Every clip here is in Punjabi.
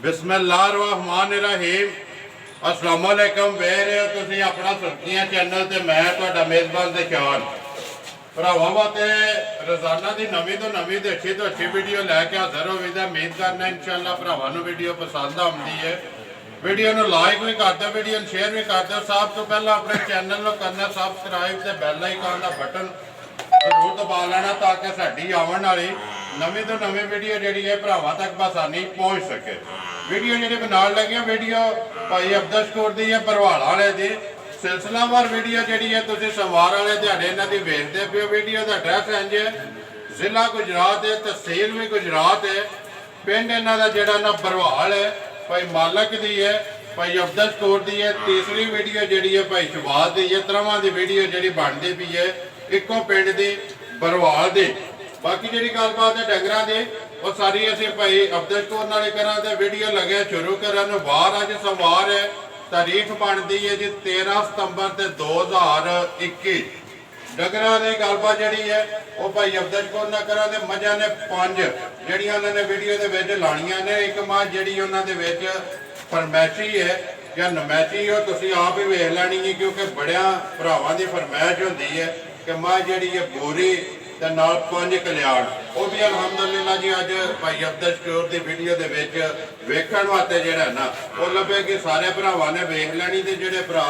बिस्मिल्लाहिर्रहमानिर्रहीम अस्सलाम वालेकुम वे रहे हो तुसीं अपना सुर्खियां चैनल ते मैं तुहाडा मेज़बान दिशान भरावां वास्ते रोजाना की नवीं तो अच्छी वीडियो लैके हाजिर हो गई। उम्मीद करना इंशाअल्लाह भरावां नूं वीडियो पसंद आउंदी है। वीडियो नूं लाइक भी कर दो, वीडियो नूं शेयर भी कर दो। सब तो पहला अपने चैनल नूं करना सबसक्राइब ते बैल आइकन का बटन जरूर दबा लेना ताकि साडी आवन वाली नवीं तो नवीं वीडियो जी है भरावां तक बसानी पहुँच सके। वीडियो जी बनाने लगे वीडियो भाई अब्दुल शकूर दी है भरवाल वाले दी सिलसिलावार वीडियो जी है। तुम सोमवार वाले दिहाड़े इन्हों की वेखते पे हो। वीडियो का एड्रैस इंज है, जिला गुजरात है, तहसील भी गुजरात है, पिंड इन्हों का जोड़ा ना भरवाल है, भाई मालक दी है, भाई अब्दुल शकूर दी है। तीसरी वीडियो जी है भाई शबाज दी है। त्रवां की वीडियो जी बनती पी है इको पिंड की भरवाल की। बाकी जी गलबात है डंगर की वो सारी असी भाई अब्दुल शकूर नाल करा तो वीडियो लगे शुरू करन। बाहर अज सोमवार है, तारीख बनती है जी 13 सितंबर ते 2021। डंगर की गलबात जी है वो भाई अब्दुल शकूर नाल करा तो मझां ने 5 जड़ियां उन्होंने वीडियो के लानियां ने। एक मां जी उन्होंने फरमैशी है या नमैशी हो तुम आप ही वेख लैनी है क्योंकि बड़िया भरावां की फरमैश होती है कि मां जी है बोरी ते नाल 5 कल्याण। वो भी अलहमदुलिल्लाह जी अज भाई अब्दुल शकूर की वीडियो के वेखण वास्ते जोड़ा ना वो लभे कि सारे भरावां ने वेख लैनी। तो जोड़े भरा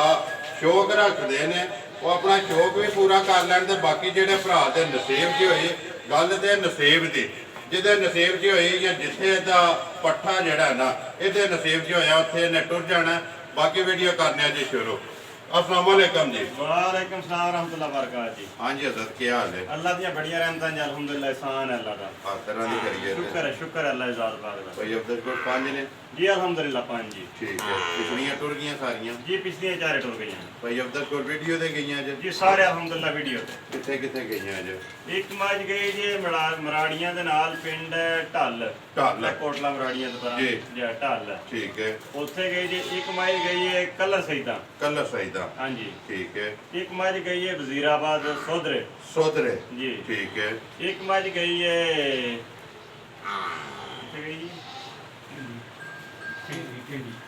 शौक रखते हैं वो अपना शौक भी पूरा कर लैन। तो बाकी जोड़े भरा के नसीब च हुई गल तो नसीब की जिदे नसीब च हुई या जिथे दा पट्ठा जड़ा ना ये नसीब च होया उत्थे इन्हें टुर जाना। बाकी वीडियो करने जी शुरू। अस्सलाम वालेकुम जी। वालेकुम सलाम रहमतुल्लाह बरकात जी। हाँ जी हज़रत क्या हाल है? अल्लाह दी बढ़िया रहमतां जी अल्हम्दुलिल्लाह एहसान है अल्लाह का। हर तरह की करिए शुक्र है अल्लाह ज़ात पाक दा। भाई अब्दुल शकूर 5 ने जी अल्हम्दुलिल्लाह 5 जी। ठीक है। पिछलियां टुर गई सारियां जी पिछलियां 4 टुर गई हैं भाई अब्दुल शकूर वीडियो ते गई अज जी सारे अल्हम्दुलिल्लाह वीडियो ते। किथे किथे गई अज? एक मज गई जी मराड़ियां दे नाल पिंड ढल ढल कोटला मराड़ियां दे जी जी ढल ठीक है। उत्थे गई जी। एक मज गई है कलर सईदा कलर सईदा हाँ जी ठीक है। एक मज गई है वजीराबाद सोधरे सोधरे जी ठीक है। एक मज गई है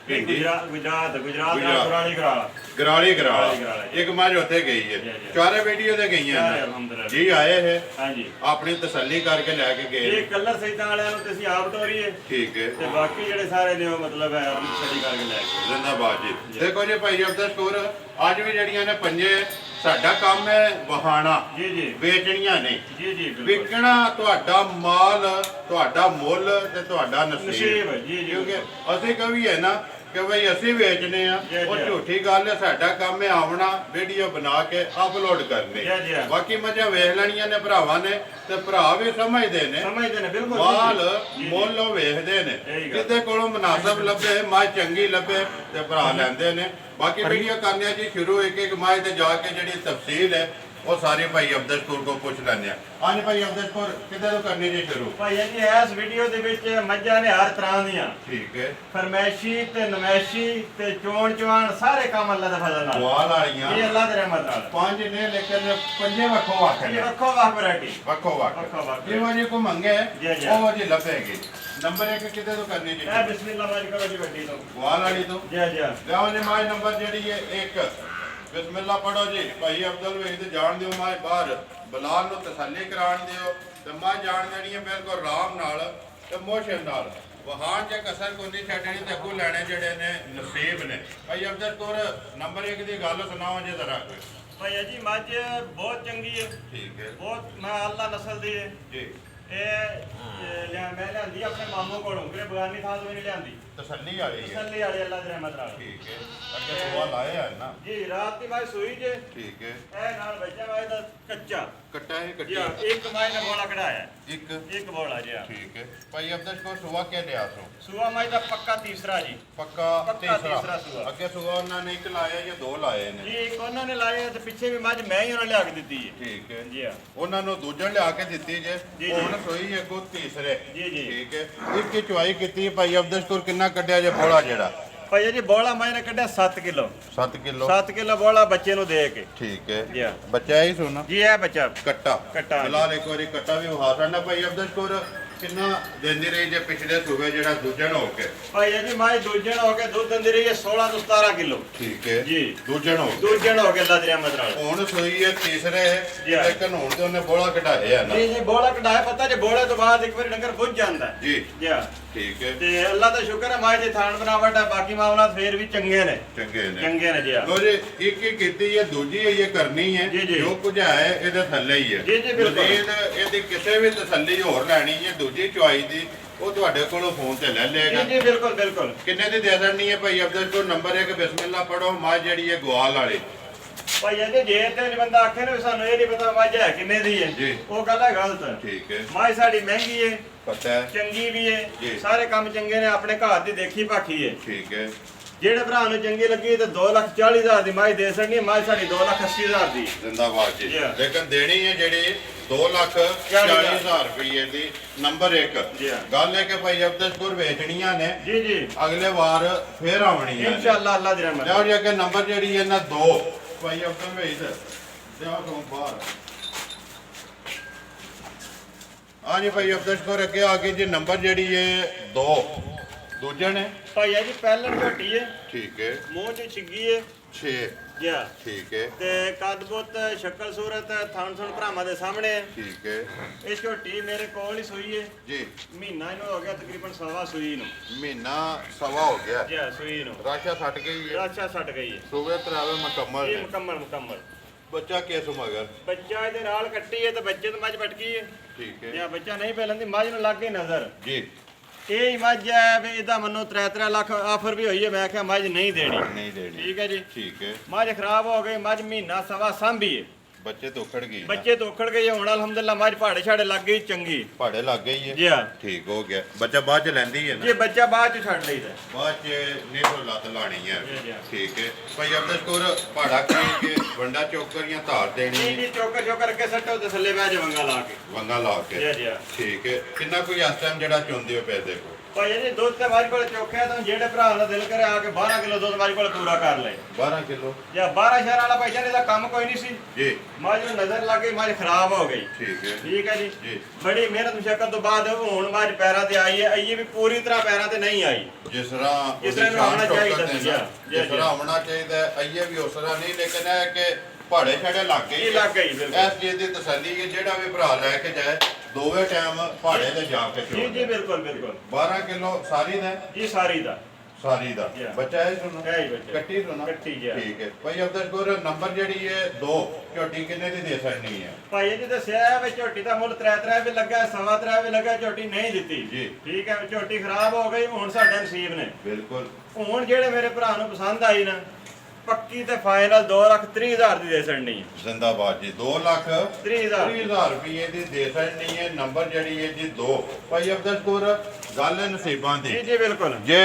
गुजरात गुजरात गुजरात गुराली कराला गराली कराला गराला एक मज उत्थे गई है। चारे वीडियो ते गई अल्हम्दुलिल्लाह जी आए है हाँ जी अपनी तसल्ली करके लैके गए ये कलर सईदा वालिਆਂ ਨੂੰ ਤੁਸੀਂ ਆਪ ਤੋਰੀਏ ठीक है। ਤੇ ਬਾਕੀ ਜਿਹੜੇ ਸਾਰੇ ਨੇ ਉਹ ਮਤਲਬ ਹੈ ਸਟੱਡੀ ਕਰਕੇ ਲੈ ਕੇ जिंदाबाद जी। देखो जी भाई अब्दुल शकूर अज भी जड़ियां ने पंजे साडा काम है वहाना जी जी बेचणियां नहीं जी जी विकना तुहाडा माल तुहाडा मुੱਲ ते तुहाडा नसीब नसीब जी जी क्योंकि ਅਸੀਂ कभी है ना कि भाई ਅਸੀਂ ਵੇਚਨੇ ਆ ਉਹ ਝੂਠੀ ਗੱਲ ਹੈ। ਸਾਡਾ ਕੰਮ ਹੈ ਆਵਣਾ ਵੀਡੀਓ ਬਣਾ ਕੇ ਅਪਲੋਡ ਕਰਨੇ। ਬਾਕੀ ਮੱਝਾਂ ਵੇਖ ਲੈਣੀਆਂ ਨੇ ਭਰਾਵਾਂ ਨੇ ਤੇ ਭਰਾ ਵੀ ਸਮਝਦੇ ਨੇ ਬਿਲਕੁਲ ਮਾਲ ਮੁੱਲ ਉਹ ਵੇਖਦੇ ਨੇ ਕਿਤੇ ਕੋਲੋਂ ਮੁਨਾਸਬ ਲੱਭੇ ਮਾਂ ਚੰਗੀ ਲੱਭੇ ਤੇ ਭਰਾ ਲੈਂਦੇ ਨੇ। ਬਾਕੀ ਵੀਡੀਓ ਕਰਨੇ ਜੀ ਸ਼ੁਰੂ ਇੱਕ ਇੱਕ ਮਾਂ ਤੇ ਜਾ ਕੇ ਜਿਹੜੀ ਤਫਸੀਲ ਹੈ वो सारे भाई अब्दुल शकूर को पूछ लेने। हाँ जी भाई अब्दुल शकूर कितने तो करनी जी शुरू? भाई जी इस वीडियो ਦੇ ਵਿੱਚ ਮੱਝਾਂ ਨੇ ਹਰ ਤਰ੍ਹਾਂ ਦੀਆਂ ठीक है। ਫਰਮੈਸ਼ੀ ਤੇ ਨਮੈਸ਼ੀ ਤੇ ਚੋਣ ਚਵਾਣ ਸਾਰੇ ਕੰਮ ਅੱਲਾ ਦੇ ਫਜ਼ਲ ਨਾਲ ਵਾਲ ਵਾਲੀਆਂ ਇਹ ਅੱਲਾ ਦੀ ਰਹਿਮਤ ਨਾਲ 5 ਨੇ ਲੇਕਿन ਪੰਜੇ ਵੱਖੋ ਵੱਖ ਨੇ ਵੱਖੋ ਵੱਖ ਵੈਰਾਈਟੀ ਵੱਖੋ ਵੱਖ ਜਿਵੇਂ ਜੀ ਕੋ ਮੰਗੇ ਉਹ ਜੀ ਲੱਭੇਗੀ। ਨੰਬਰ 1 ਕਿਤੇ ਤੋਂ ਕਰਨੀ ਜੀ? ਇਹ ਬਿਸਮਿਲ੍ਲਾ ਮਾਜ ਕਰੋ ਜੀ ਵੱਡੀ ਤੋਂ ਵਾਲ ਵਾਲੀ ਤੋਂ ਜੀ ਜੀ ਲਿਆਓ ਜੀ ਮਾਜ ਨੰਬਰ ਜਿਹੜੀ ਹੈ 1 बिस्मिल्लाह पढ़ो जी। भाई अब्दुल वेख ते जान दियो मां बाहर बलाल नु तसल्ली करान दियो ते मां जान देनी है बिल्कुल आराम नाल ते मोशन नाल वहान च कसर कोनी छड्डनी ते अगू लैणे जेड़े ने नसीब ने। भाई अब्दुल कोर नंबर 1 दी गल सुनाओ जे जरा कोई। भाई जी मज बहुत चंगी है ठीक है बहुत मैं अल्लाह नस्ल दी है जी। मैं लियांदी अपने मामू कोलों कि बगानी थां तो नहीं लियांदी तसल्ली वाली है तसल्ली वाली अल्लाह दी रहमत नाल ठीक है। अगे सवाल आए है ना जी रात की भाई सोई जे ठीक है। ए नाल बच्चा भाई दा कच्चा कट्टा है जी कट्टा एक माई ने बोला कढ़ाया एक बोला जी ठीक है। भाई अब्दुल को सुबह क्या लिया सो? सुबह माई दा पक्का तीसरा जी पक्का तीसरा सुबह अगे सुबह उन्होंने 1 लाया या 2 लाए ने जी एक उन्होंने लाया ते पीछे भी मज मैं ही उन्होंने लिया के दी है ठीक है जी हां उन्होंने दूजन लिया के दी जे हुन सोई अगो तीसरे जी जी ठीक है। एक चुवाई की भाई अब्दुल शकूर कितना कड्या जे बोला जेड़ा? भाई जी बोला मैं ने कड्या 7 किलो 7 किलो 7 किलो बोला बच्चे नु दे के ठीक है। जी बच्चा ही सुना जी है बच्चा कट्टा कट्टा फिलहाल एक बारी कट्टा भी वहा साडा भाई अब्दुल शकूर ਕਿੰਨਾ ਦਿੰਦੀ ਰਹੀ ਜੇ ਪਿਛਲੇ ਸੂਬੇ ਜਿਹੜਾ ਦੂਜਣ ਹੋ ਕੇ? ਭਾਈ ਜੀ ਮਾਈ ਦੂਜਣ ਹੋ ਕੇ ਦੁੱਧ ਦਿੰਦੀ ਰਹੀ ਹੈ 16 ਤੋਂ 17 ਕਿਲੋ। ਠੀਕ ਹੈ ਜੀ ਦੂਜਣ ਹੋ ਕੇ ਦੂਜਣ ਹੋ ਕੇ ਅੱਲਾ ਦੀ ਰਹਿਮਤ ਨਾਲ। ਹੁਣ ਸੂਈ ਹੈ ਤੀਸਰੇ ਜੀ। ਲੇਕਿਨ ਹੁਣ ਤੇ ਉਹਨੇ ਬੋਲਾ ਕਢਾਇਆ ਨਾ। ਜੀ ਬੋਲਾ ਕਢਾਇਆ, ਪਤਾ ਜੇ ਬੋਲੇ ਤੋਂ ਬਾਅਦ ਇੱਕ ਵਾਰੀ ਡੰਗਰ ਬੁੱਝ ਜਾਂਦਾ ਹੈ। ਜੀ ਜੀ ਠੀਕ ਹੈ ਤੇ ਅੱਲਾ ਦਾ ਸ਼ੁਕਰ ਹੈ ਮਾਈ ਦੇ ਥਾਣ ਬਣਾਵਟ ਹੈ, ਬਾਕੀ ਮਾਮਲਾ ਫੇਰ ਵੀ ਚੰਗੇ ਨੇ। ਚੰਗੇ ਨੇ ਜੀ ਲੋ ਜੀ ਇੱਕ ਹੀ ਕੀਤੀ ਹੈ, ਦੂਜੀ ਇਹ ਕਰਨੀ ਹੈ। ਜੀ, ਜੀ। ਜੋ ਕੁਝ ਹੈ ਇਹਦੇ ਥੱਲੇ ਹੀ ਹੈ। ਜੀ, ਜੀ, ਬਿਲਕੁਲ। ਮਜ਼ੀਦ ਇਹਦੀ ਕਿਸੇ ਵੀ ਤਸੱਲੀ ਹੋਰ ਲੈਣੀ ਹੈ ਦੂਜੀ ਚੁਆਈ ਦੀ, ਉਹ ਤੁਹਾਡੇ ਕੋਲੋਂ ਫੋਨ ਤੇ ਲੈ ਲਏਗਾ। ਜੀ ਬਿਲਕੁਲ ਬਿਲਕੁਲ। ਕਿੰਨੇ ਦੀ ਦੇ ਦੇਣੀ ਹੈ ਭਾਈ ਅਬਦੁਲ ਕੋ? ਨੰਬਰ 1 ਬਿਸਮਿਲ੍ਲਾ ਪੜੋ। ਮਾਂ ਜਿਹੜੀ ਹੈ ਗਵਾਲ ਵਾਲੀ। ਭਾਈ ਜੀ ਜੇ ਤੇ ਬੰਦਾ ਆਖੇ ਨਾ ਸਾਨੂੰ ਇਹ ਨਹੀਂ ਪਤਾ ਮੱਝ ਹੈ ਕਿੰਨੇ ਦੀ ਹੈ, ਜੀ। ਉਹ ਗੱਲ ਹੈ ਗਲਤ। ਠੀਕ ਹੈ ਮੱਝ ਸਾਡੀ ਮਹਿੰਗੀ ਹੈ, ਪਤਾ ਹੈ। ਚੰਗੀ ਵੀ ਹੈ, ਜੀ। ਸਾਰੇ ਕੰਮ ਚੰਗੇ ਨੇ, ਆਪਣੇ ਘਰ ਦੀ ਦੇਖੀ ਭਾਖੀ ਹੈ। ਠੀਕ ਹੈ ਜਿਹੜੇ ਭਰਾ ਨੂੰ ਚੰਗੀ ਲੱਗੀ ਤੇ 2,40,000 ਦੀ ਮੱਝ ਦੇ ਸਕਣੀ ਹੈ। ਮੱਝ ਸਾਡੀ 2,80,000 ਦੀ। ਜ਼ਿੰਦਾਬਾਦ ਜੀ। ਜੀ। ਲੇਕਿਨ ਦੇਣੀ ਹੈ ਜਿਹੜੀ 2,40,000 ਰੁਪਏ ਦੀ। ਨੰਬਰ 1 ਜੀ। ਗੱਲ ਹੈ ਕਿ ਭਾਈ ਅਬਦੁਲਪੁਰ ਵੇਚਣੀਆਂ ਨੇ, ਜੀ ਜੀ ਅਗਲੇ ਵਾਰ ਫੇਰ ਆਉਣੀਆਂ ਨੇ। ਇਨਸ਼ਾਅੱਲਾ ਅੱਲਾ ਦੀ ਰਹਿਮਤ। ਲਓ ਜੀ ਅੱਗੇ ਨੰਬਰ ਜਿਹੜੀ ਹੈ ਨਾ 2 ਭਾਈ ਅਬਦੁਲ ਵੇਚ ਦਿਓ ਤੋਂ ਬਾਹਰ। ਹਾਂਜੀ ਭਾਈ ਅਬਦੁਲਪੁਰ ਅੱਗੇ ਆ ਕੇ ਜੀ ਨੰਬਰ ਜਿਹੜੀ ਹੈ 2 ਦੂਜੇ ਨੇ। ਭਾਈ ਜੀ ਪਹਿਲਣ ਝੋਟੀ ਹੈ, ਠੀਕ ਹੈ ਮੂੰਹ ਚ ਛਿੱਗੀ ਹੈ। 6 ਜੀ ਠੀਕ ਹੈ ਤੇ ਕੱਦ ਬੁੱਤ ਸ਼ਕਲ ਸੂਰਤ ਥਣ ਥਣ ਭਰਾਵਾਂ ਦੇ ਸਾਹਮਣੇ ਹੈ। ਠੀਕ ਹੈ ਇਹ ਝੋਟੀ ਮੇਰੇ ਕੋਲ ਹੀ ਸੂਈ ਹੈ। ਜੀ। ਮਹੀਨਾ ਇਹਨੂੰ ਹੋ ਗਿਆ ਤਕਰੀਬਨ ਸਵਾ ਸੂਈ ਨੂੰ। ਮਹੀਨਾ ਸਵਾ ਹੋ ਗਿਆ। ਜੀ ਸੂਈ ਨੂੰ ਰਾਸ਼ਾ ਛੱਟ ਗਈ ਹੈ। ਰਾਸ਼ਾ ਛੱਟ ਗਈ ਹੈ। ਸੂਬੇ ਤਰਾਵੇ ਮੁਕੰਮਲ ਇਹ ਨੇ। ਮੁਕੰਮਲ। ਬੱਚਾ ਕਿਸ ਮਗਰ? ਬੱਚਾ ਇਹਦੇ ਨਾਲ ਕੱਟੀ ਹੈ ਤੇ ਬੱਚੇ ਤੋਂ ਮੱਝ ਪਟਕੀ ਹੈ। ਠੀਕ ਹੈ ਜਾਂ ਬੱਚਾ ਨਹੀਂ ਪਹਿਲਾਂ ਦੀ ਮੱਝ ਨੂੰ ਲੱਗ ਗਈ ਨਜ਼ਰ। ਜੀ। ਇਹ ਹੀ ਮੱਝ ਹੈ ਵੀ ਇਹਦਾ ਮੈਨੂੰ 3-3 ਲੱਖ ਆਫਰ ਵੀ ਹੋਈ ਹੈ, ਮੈਂ ਕਿਹਾ ਮੱਝ ਨਹੀਂ ਦੇਣੀ। ਨਹੀਂ ਦੇਣੀ। ਠੀਕ ਹੈ ਜੀ। ਠੀਕ ਹੈ ਮੱਝ ਖਰਾਬ ਹੋ ਗਈ, ਮੱਝ ਮਹੀਨਾ ਸਵਾ ਸਾਂਭੀ ਹੈ। ਬੱਚੇ ਤੋਂ ਉਖੜ ਗਈ ਨਾ? ਬੱਚੇ ਤੋਂ ਉਖੜ ਗਏ, ਹੁਣ ਅਲਹਮਦੁਲਿਲਾ ਮੱਝ ਪਹਾੜੇ ਛਾੜੇ ਲੱਗ ਗਈ ਚੰਗੀ। ਪਹਾੜੇ ਲੱਗ ਗਈ ਹੈ। ਜੀ ਹਾਂ ਠੀਕ ਹੋ ਗਿਆ। ਬੱਚਾ ਬਾਅਦ ਚ ਲੈਂਦੀ ਹੈ ਨਾ? ਜੇ ਬੱਚਾ ਬਾਅਦ ਚ ਛੱਡ ਲਈਦਾ। ਬਾਅਦ ਚ ਨਹੀਂ ਕੋ ਲੱਤ ਲਾਣੀ ਹੈ। ਜੀ, ਜੀ। ਠੀਕ ਹੈ ਭਾਈ ਅਬਦੁਲ ਕੋਰ ਪਹਾੜਾ ਕੇ ਵੰਡਾ ਚੋਕਰ ਜਾਂ ਧਾਰ ਦੇਣੀ ਜੀ ਹੈ? ਜੀ ਚੋਕਰ ਅੱਗੇ ਸੱਟੋ ਤੇ ਥੱਲੇ ਬਹਿ ਜਾ ਵੰਗਾ ਲਾ ਕੇ। ਵੰਗਾ ਲਾ ਕੇ। ਜੀ ਜੀ ਠੀਕ ਹੈ ਕਿੰਨਾ ਕੋਈ ਇਸ ਟਾਈਮ ਜਿਹੜਾ ਚੁੰਦੇ ਹੋ ਪੈਸੇ ਕੋ? ਭਾਈ ਜੀ ਦੁੱਧ ਤੇ ਮੱਝ ਕੋਲ ਚੋਖਿਆ ਤਾਂ ਜਿਹੜੇ ਭਰਾ ਦਾ ਦਿਲ ਕਰੇ ਆ ਕੇ 12 ਕਿਲੋ ਦੁੱਧ ਮੱਝ ਕੋਲ ਪੂਰਾ ਕਰ ਲੈ। 12 ਕਿਲੋ। ਜਾਂ 12 ਸ਼ਹਿਰ ਵਾਲਾ ਭਾਈ ਜਾਨ ਇਹਦਾ ਕੰਮ ਕੋਈ ਨਹੀਂ ਸੀ। ਜੀ। ਮੱਝ ਨੂੰ ਨਜ਼ਰ ਲੱਗ ਗਈ, ਮੱਝ ਖਰਾਬ ਹੋ ਗਈ। ਠੀਕ ਹੈ ਠੀਕ ਹੈ ਜੀ। ਜੀ। ਬੜੀ ਮਿਹਨਤ ਮੁਸ਼ੱਕਤ ਤੋਂ ਬਾਅਦ ਹੁਣ ਮੱਝ ਪੈਰਾਂ ਤੇ ਆਈ ਹੈ। ਇਹ ਵੀ ਪੂਰੀ ਤਰ੍ਹਾਂ ਪੈਰਾਂ ਤੇ ਨਹੀਂ ਆਈ। ਜਿਸ ਤਰ੍ਹਾਂ ਜਿਸ ਤਰ੍ਹਾਂ ਉਹਦੀ ਹੋਣਾ ਸ਼ਾਨ ਚਾਹੀਦਾ ਸ਼ੌਕਤ ਸੀ। ਹੈ ਨਾ, ਜਿਸ ਤਰ੍ਹਾਂ ਹੋਣਾ ਚਾਹੀਦਾ ਹੈ, ਇਹ ਵੀ ਉਸ ਤਰ੍ਹਾਂ ਨਹੀਂ। ਲੇਕਿਨ ਇਹ ਕਿ ਪਹਾੜੇ ਛੜੇ ਲੱਗ ਗਏ। ਇਹ ਲੱਗ ਗਈ ਬਿਲਕੁਲ। ਇਸ ਚੀਜ਼ ਦੀ ਤਸੱਲੀ ਹੈ ਜਿਹੜਾ ਵੀ ਭਰਾ ਲੈ ਕੇ ਜਾਏ ਦੋਵੇਂ ਟਾਈਮ ਪਹਾੜੇ ਤੇ ਜਾ ਕੇ ਜੀ ਜੀ ਬਿਲਕੁਲ 12 ਕਿਲੋ ਸਾਰੀ ਦਾ? ਜੀ ਸਾਰੀ ਦਾ। ਸਾਰੀ ਦਾ ਜੀ। ਬੱਚਾ ਹੈ ਸੁਣਾ? ਹੈ ਹੀ ਬੱਚਾ। ਕੱਟੀ ਸੁਣਾ? ਕੱਟੀ ਜੀ। ਠੀਕ ਹੈ ਭਾਈ ਅਬਦੁਲਪੁਰ ਨੰਬਰ ਜਿਹੜੀ ਹੈ 2 ਝੋਟੀ ਕਿੰਨੇ ਦੀ ਦੇ ਸਕਣੀ ਹੈ? ਭਾਈ ਜੀ ਦੱਸਿਆ ਹੈ ਵੀ ਝੋਟੀ ਦਾ ਮੁੱਲ 3 ਵੀ ਲੱਗਾ, 3.25 ਵੀ ਲੱਗਾ, ਝੋਟੀ ਨਹੀਂ ਦਿੱਤੀ। ਜੀ। ਠੀਕ ਹੈ ਝੋਟੀ ਖਰਾਬ ਹੋ ਗਈ, ਹੁਣ ਸਾਡਾ ਨਸੀਬ ਨੇ। ਬਿਲਕੁਲ। ਹੁਣ ਜਿਹੜੇ ਮੇਰੇ ਭਰਾ ਨੂੰ ਪਸੰਦ ਆਈ ਨਾ ਪੱਕੀ ਤੇ ਫਾਈਨਲ 2,30,000 ਦੀ ਦੇ ਛੱਡਣੀ ਹੈ। ਜ਼ਿੰਦਾਬਾਦ ਜੀ। 2,30,000 ਰੁਪਏ ਦੀ ਦੇ ਸਕਣੀ ਹੈ। ਨੰਬਰ ਜਿਹੜੀ ਹੈ ਜੀ 2 ਭਾਈ ਅਬਦੁਲਪੁਰ ਗੱਲ ਹੈ ਨਸੀਬਾਂ ਦੀ। ਜੀ ਜੀ ਬਿਲਕੁਲ। ਜੇ